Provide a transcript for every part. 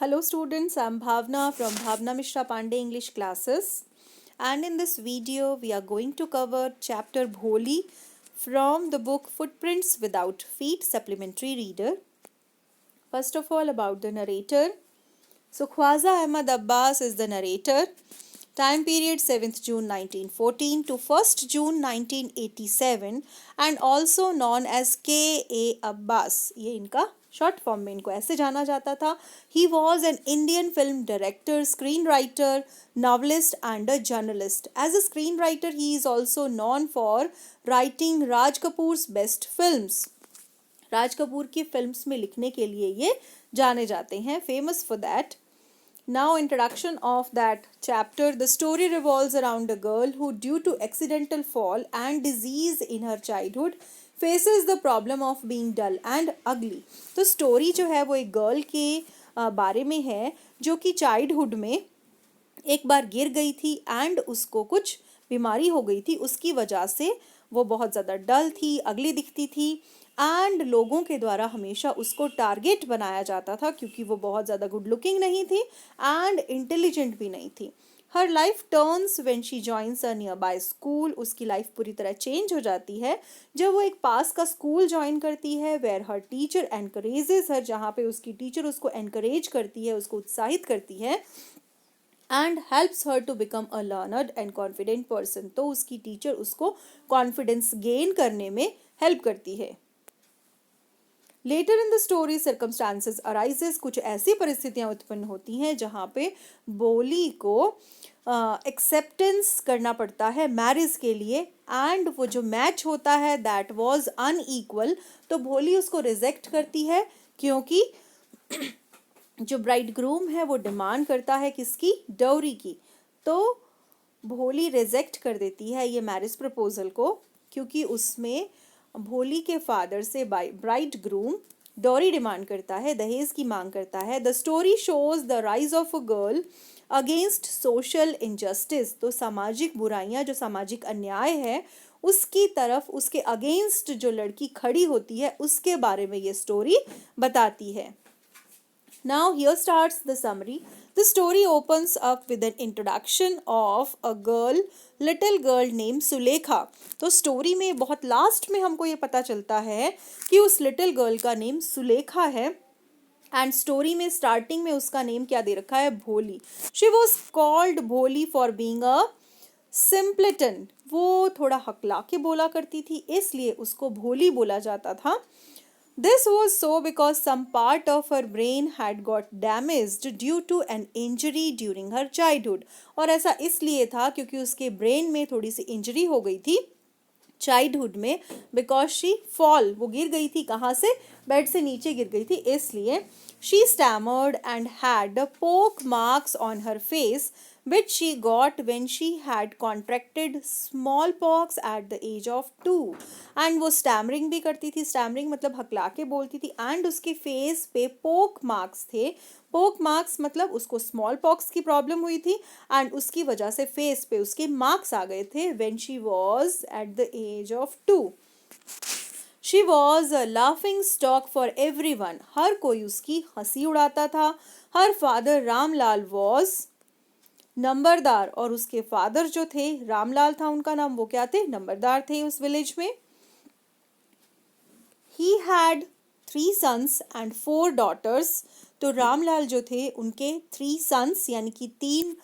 Hello students, I'm Bhavna from Bhavna Mishra Pandey English classes, and in this video we are going to cover chapter Bholi from the book Footprints Without Feet Supplementary Reader. First of all, about the narrator. So Khwaja Ahmad Abbas is the narrator. Time period 7th June 1914 to 1st June 1987 and also known as K.A. Abbas. ये इनका short form में इनको ऐसे जाना जाता था. He was an Indian film director, screenwriter, novelist and a journalist. As a screenwriter, he is also known for writing Raj Kapoor's best films. Raj Kapoor की films में लिखने के लिए ये जाने जाते हैं, famous for that. Now, introduction of that chapter. The story revolves around a girl who, due to accidental fall and disease in her childhood, faces the problem of being dull and ugly. तो story जो है वो एक girl के बारे में है जो कि childhood में एक बार गिर गई थी and उसको कुछ बीमारी हो गई थी. उसकी वजह से वो बहुत ज़्यादा डल थी, अगली दिखती थी एंड लोगों के द्वारा हमेशा उसको टारगेट बनाया जाता था क्योंकि वो बहुत ज़्यादा गुड लुकिंग नहीं थी एंड इंटेलिजेंट भी नहीं थी. हर life turns when she joins a near by school. उसकी लाइफ पूरी तरह चेंज हो जाती है जब वो एक पास का स्कूल ज्वाइन करती है वेयर हर टीचर एनकरेजेस हर, जहाँ पे उसकी टीचर उसको एनकरेज करती है, उसको उत्साहित करती है and helps her to become a learned and confident person. तो उसकी टीचर उसको कॉन्फिडेंस गेन करने में हेल्प करती है. Later in the story circumstances arises. कुछ ऐसी परिस्थितियां उत्पन्न होती हैं जहाँ पे बोली को एक्सेप्टेंस करना पड़ता है मैरिज के लिए एंड वो जो मैच होता है दैट वाज अनईक्वल. तो भोली उसको रिजेक्ट करती है क्योंकि जो ब्राइड ग्रूम है वो डिमांड करता है किसकी, डाउरी की. तो भोली रिजेक्ट कर देती है ये मैरिज प्रपोजल को क्योंकि उसमें भोली के फादर से ब्राइड ग्रूम डॉरी डिमांड करता है, दहेज की मांग करता है. The story shows the rise of a girl against social injustice. तो सामाजिक बुराइयां, जो सामाजिक अन्याय है उसकी तरफ, उसके अगेंस्ट जो लड़की खड़ी होती है उसके बारे में ये स्टोरी बताती है. Now here starts the summary. The story opens up with an introduction of a little girl named Sulekha. तो स्टोरी में बहुत लास्ट में हमको ये पता चलता है कि उस लिटिल गर्ल का नेम सुलेखा है एंड स्टोरी में स्टार्टिंग में उसका नेम क्या दे रखा है, भोली. शी वॉज कॉल्ड भोली फॉर बीइंग अ सिंपलेटन. वो थोड़ा हकला के बोला करती थी इसलिए उसको भोली बोला जाता था. This was so because some part of her brain had got damaged due to an injury during her childhood. और ऐसा इसलिए था क्योंकि उसके ब्रेन में थोड़ी सी इंजरी हो गई थी चाइल्डहुड में बिकॉज शी फॉल. वो गिर गई थी, कहाँ से, बेड से नीचे गिर गई थी इसलिए. She stammered and had pock marks on her face which she got when she had contracted smallpox at the age of 2. And वो स्टैमरिंग भी करती थी. स्टैमरिंग मतलब हकला के बोलती थी एंड उसके फेस पे पोक मार्क्स थे. पोक मार्क्स मतलब उसको स्मॉल पॉक्स की प्रॉब्लम हुई थी एंड उसकी वजह से फेस पे उसके मार्क्स आ गए थे when she was at the age of 2. She was a laughing stock for everyone. हर कोई उसकी हंसी उड़ाता था. हर फादर रामलाल वॉज नंबरदार. और उसके फादर जो थे रामलाल था उनका नाम, वो क्या थे, नंबरदार थे उस विलेज में. He had 3 sons and 4 daughters. तो रामलाल जो थे उनके 3 sons यानी कि 3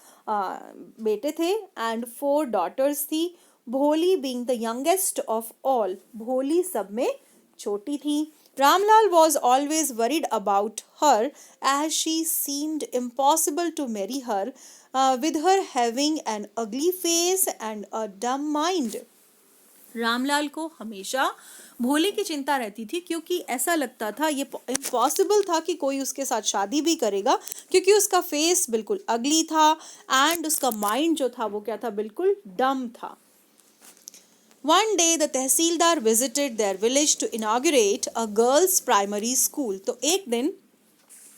बेटे थे एंड 4 daughters थी. भोली being the youngest of all. भोली सब में छोटी थी. Ramlal was always worried about her as she seemed impossible to marry her with her having an ugly face and a dumb mind. Ramlal को हमेशा भोले की चिंता रहती थी क्योंकि ऐसा लगता था ये इम्पॉसिबल था कि कोई उसके साथ शादी भी करेगा क्योंकि उसका फेस बिल्कुल अगली था एंड उसका माइंड जो था वो क्या था, बिल्कुल डम था. One day the tehsildar visited their village to inaugurate a girls primary school. तो एक दिन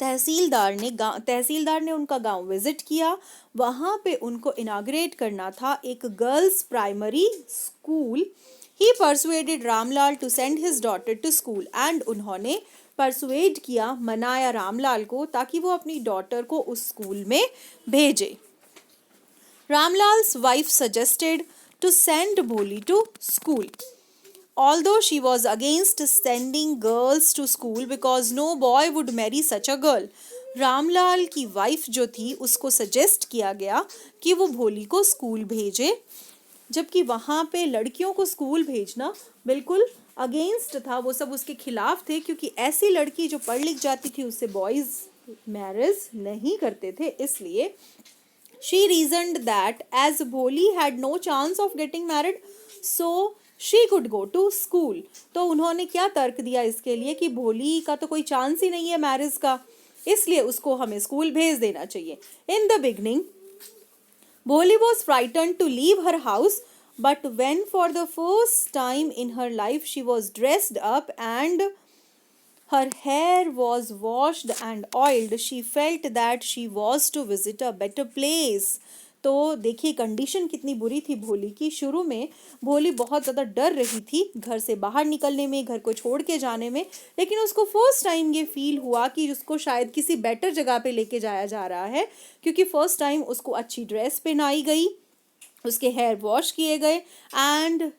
तहसीलदार ने उनका गांव विजिट किया. वहाँ पे उनको इनाग्रेट करना था एक girls primary school. He persuaded Ramlal to send his daughter to school and उन्होंने परसुएड किया, मनाया रामलाल को ताकि वो अपनी डॉटर को उस स्कूल में भेजे। Ramlal's wife suggested to send Bholi to school. Although she was against sending girls to school because no boy would marry such a girl. Ramlal की वाइफ जो थी उसको सजेस्ट किया गया कि वो भोली को स्कूल भेजे, जबकि वहाँ पे लड़कियों को स्कूल भेजना बिल्कुल अगेंस्ट था, वो सब उसके खिलाफ थे, क्योंकि ऐसी लड़की जो पढ़ लिख जाती थी उससे बॉयज़ मैरिज नहीं करते थे। इसलिए she reasoned that as Bholi had no chance of getting married, so she could go to school. तो उन्होंने क्या तर्क दिया इसके लिए कि भोली का तो कोई चांस ही नहीं है मैरिज का, इसलिए उसको हमें स्कूल भेज देना चाहिए। In the beginning, Bholi was frightened to leave her house, but when for the first time in her life she was dressed up and her hair was washed and oiled, she felt that she was to visit a better place. तो देखिए condition कितनी बुरी थी भोली की। शुरू में भोली बहुत ज़्यादा डर रही थी घर से बाहर निकलने में, घर को छोड़ के जाने में, लेकिन उसको फर्स्ट टाइम ये फील हुआ कि उसको शायद किसी बेटर जगह पे लेके जाया जा रहा है, क्योंकि फर्स्ट टाइम उसको अच्छी ड्रेस पहनाई गई, उसके हेयर वॉश किए गए एंड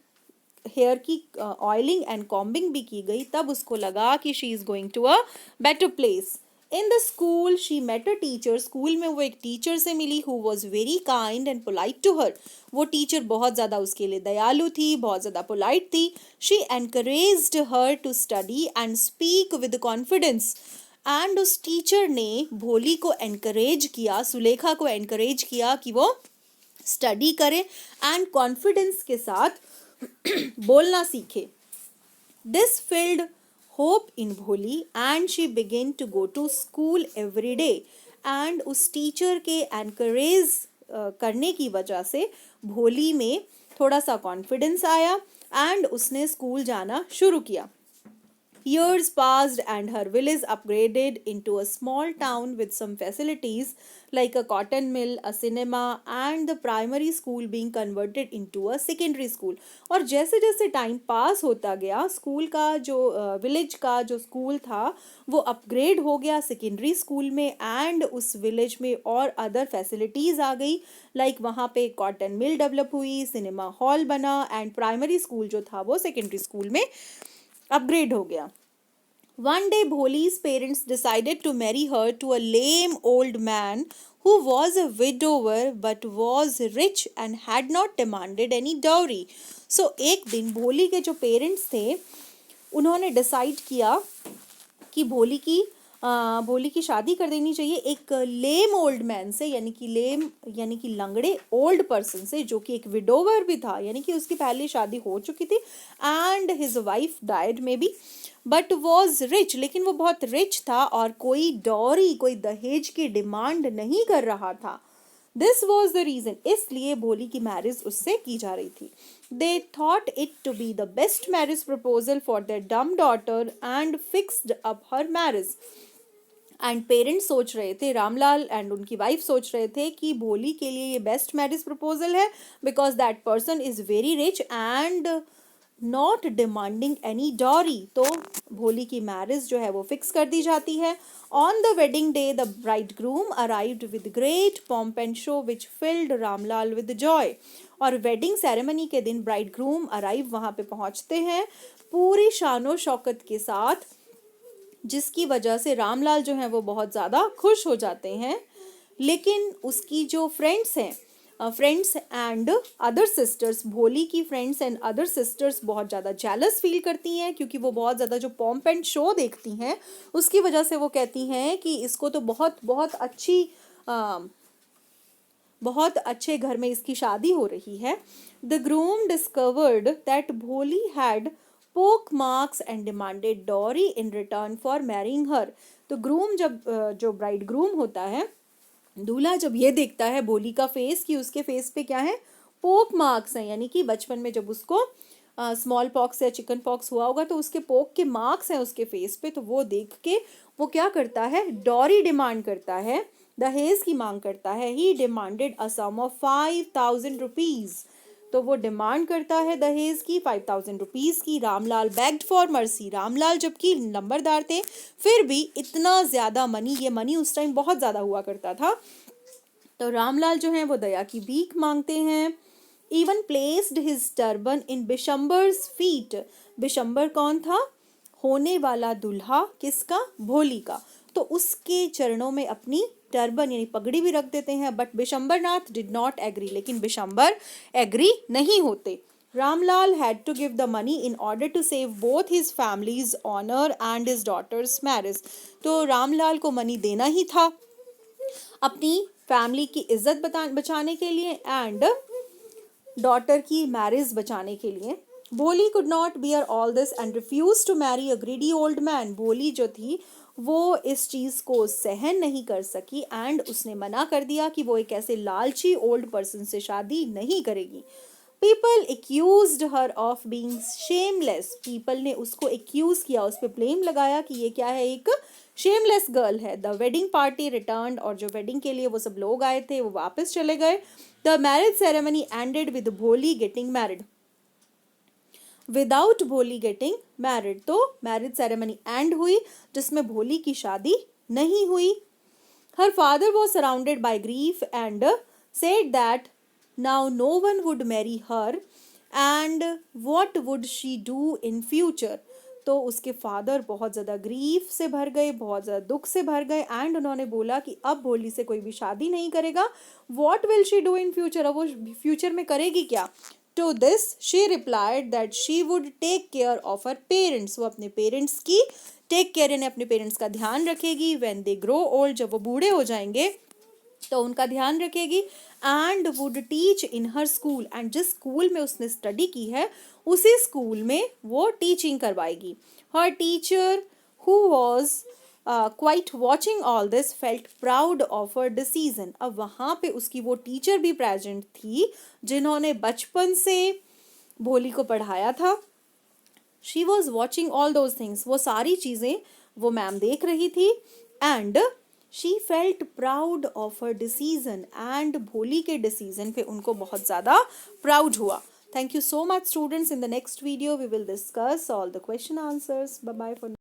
हेयर की ऑयलिंग एंड कॉम्बिंग भी की गई। तब उसको लगा कि she is going to a better place. In the school she met a teacher, school में वो एक टीचर से मिली who was very kind and polite to her. वो टीचर बहुत ज़्यादा उसके लिए दयालु थी, बहुत ज़्यादा पोलाइट थी। She encouraged her to study and speak with confidence. And उस टीचर ने भोली को एनकरेज किया, सुलेखा को एनकरेज किया कि वो स्टडी करे एंड कॉन्फिडेंस के साथ बोलना सीखे। This field hope in Bholi and she began to go to school every day. And उस टीचर के एनकरेज करने की वजह से भोली में थोड़ा सा कॉन्फिडेंस आया एंड उसने स्कूल जाना शुरू किया। Years passed and her village upgraded into a small town with some facilities like a cotton mill, a cinema and the primary school being converted into a secondary school. और जैसे जैसे time pass होता गया school का जो village का जो school था वो अपग्रेड हो गया सेकेंडरी स्कूल में एंड उस विलेज में और अदर फैसिलिटीज़ आ गई, लाइक वहाँ पे कॉटन मिल डेवलप हुई, सिनेमा हॉल बना एंड प्राइमरी स्कूल जो था वो सेकेंडरी स्कूल में अपग्रेड हो गया। One day Bholi's parents decided to marry her to a lame old man who was a widower but was rich and had not demanded any dowry. So एक दिन भोली के जो पेरेंट्स थे उन्होंने डिसाइड किया कि भोली की शादी कर देनी चाहिए एक लेम ओल्ड मैन से, यानी कि लंगड़े ओल्ड पर्सन से, जो कि एक विडोवर भी था, यानी कि उसकी पहले शादी हो चुकी थी and his wife died may be but was rich, लेकिन वो बहुत रिच था और कोई डॉरी, कोई दहेज की डिमांड नहीं कर रहा था। दिस वॉज द रीजन, इसलिए भोली की मैरिज उससे की जा रही थी। They thought it to be the best marriage proposal for their dumb daughter and fixed up her marriage. And parents सोच रहे थे, रामलाल एंड उनकी वाइफ सोच रहे थे कि भोली के लिए ये बेस्ट मैरिज प्रपोजल है because that person is very rich and not demanding any dowry. तो भोली की मैरिज जो है वो फिक्स कर दी जाती है। On the wedding day the bride groom arrived with great pomp and show which filled Ramlal with joy. और वेडिंग सेरेमनी के दिन ब्राइड ग्रूम अराइव वहाँ पे पहुँचते हैं पूरी शानो शौकत के साथ, जिसकी वजह से रामलाल जो है वो बहुत ज़्यादा खुश हो जाते हैं। लेकिन उसकी जो फ्रेंड्स हैं, फ्रेंड्स एंड अदर सिस्टर्स, भोली की फ्रेंड्स एंड अदर सिस्टर्स बहुत ज़्यादा जेलस फील करती हैं, क्योंकि वो बहुत ज़्यादा जो पॉम्प एंड शो देखती हैं उसकी वजह से वो कहती हैं कि इसको तो बहुत अच्छे घर में इसकी शादी हो रही है। The groom discovered that Bholi had pock marks and demanded dowry in return for marrying her. तो ग्रूम जो ब्राइड ग्रूम होता है, दूल्हा जब ये देखता है भोली का फेस कि उसके फेस पे क्या है, पोक मार्क्स हैं, यानी कि बचपन में जब उसको स्मॉल पॉक्स या चिकन पॉक्स हुआ होगा तो उसके पोक के मार्क्स हैं उसके फेस पे, तो वो देख के वो क्या करता है, डॉरी डिमांड करता है, दहेज की मांग करता है। He demanded a sum of 5000 rupees तो वो डिमांड करता है दहेज की 5000 रुपीज़ की। Ramlal bagged for mercy, Ramlal जबकि नंबरदार थे फिर भी इतना ज़्यादा मनी, ये मनी उस टाइम बहुत ज़्यादा हुआ करता था, तो रामलाल जो हैं वो दया की भीख मांगते हैं। इवन प्लेस्ड हिज टर्बन इन बिशंबर्स फीट, बिशंबर कौन था? होने वाला दूल्हा, किसका? भोली का, तो उसके चरणों में अपनी टर्बन यानी पगड़ी भी रख देते हैं। बट बिशंबरनाथ डिड नॉट एग्री, लेकिन बिशंबर एग्री नहीं होते। Ramlal had to give the money in order to save both his family's honor and his daughter's marriage, तो रामलाल को मनी देना ही था अपनी फैमिली की इज्जत बचाने के लिए एंड डॉटर की मैरिज बचाने के लिए। Bholi could not bear all this and refuse to marry a greedy old man, Bholi जो थी वो इस चीज़ को सहन नहीं कर सकी एंड उसने मना कर दिया कि वो एक ऐसे लालची ओल्ड पर्सन से शादी नहीं करेगी। People accused her of being shameless, people ने उसको एक्यूज किया, उस पर ब्लेम लगाया कि ये क्या है, एक शेमलेस गर्ल है। द वेडिंग पार्टी रिटर्न्ड, और जो वेडिंग के लिए वो सब लोग आए थे वो वापस चले गए। The marriage ceremony ended with भोली गेटिंग मैरिड, विदाउट भोली गेटिंग मैरिड, तो मैरिज सेरेमनी एंड हुई जिसमें भोली की शादी नहीं हुई। Her father was surrounded by grief and said that now no one would marry her and what would she do in future, तो उसके फादर बहुत ज़्यादा ग्रीफ से भर गए, बहुत ज़्यादा दुख से भर गए एंड उन्होंने बोला कि अब भोली से कोई भी शादी नहीं करेगा। what will she do in future, अब वो फ्यूचर में करेगी क्या? to this she replied that she would take care of her parents, वो अपने पेरेंट्स की टेक केयर यानी अपने पेरेंट्स का ध्यान रखेगी। when they grow old, जब वो बूढ़े हो जाएंगे तो उनका ध्यान रखेगी। And would teach in her school, and जिस स्कूल में उसने स्टडी की है उसी स्कूल में वो टीचिंग करवाएगी। Her teacher who was quite watching all this felt proud of her decision, अब वहाँ पे उसकी वो टीचर भी प्रेजेंट थी जिन्होंने बचपन से भोली को पढ़ाया था। She was watching all those things, वो सारी चीज़ें वो मैम देख रही थी। And she felt proud of her decision, and Bholi के डिसीजन पे उनको बहुत ज़्यादा प्राउड हुआ। Thank you so much students. In the next video we will discuss all the question answers. Bye bye for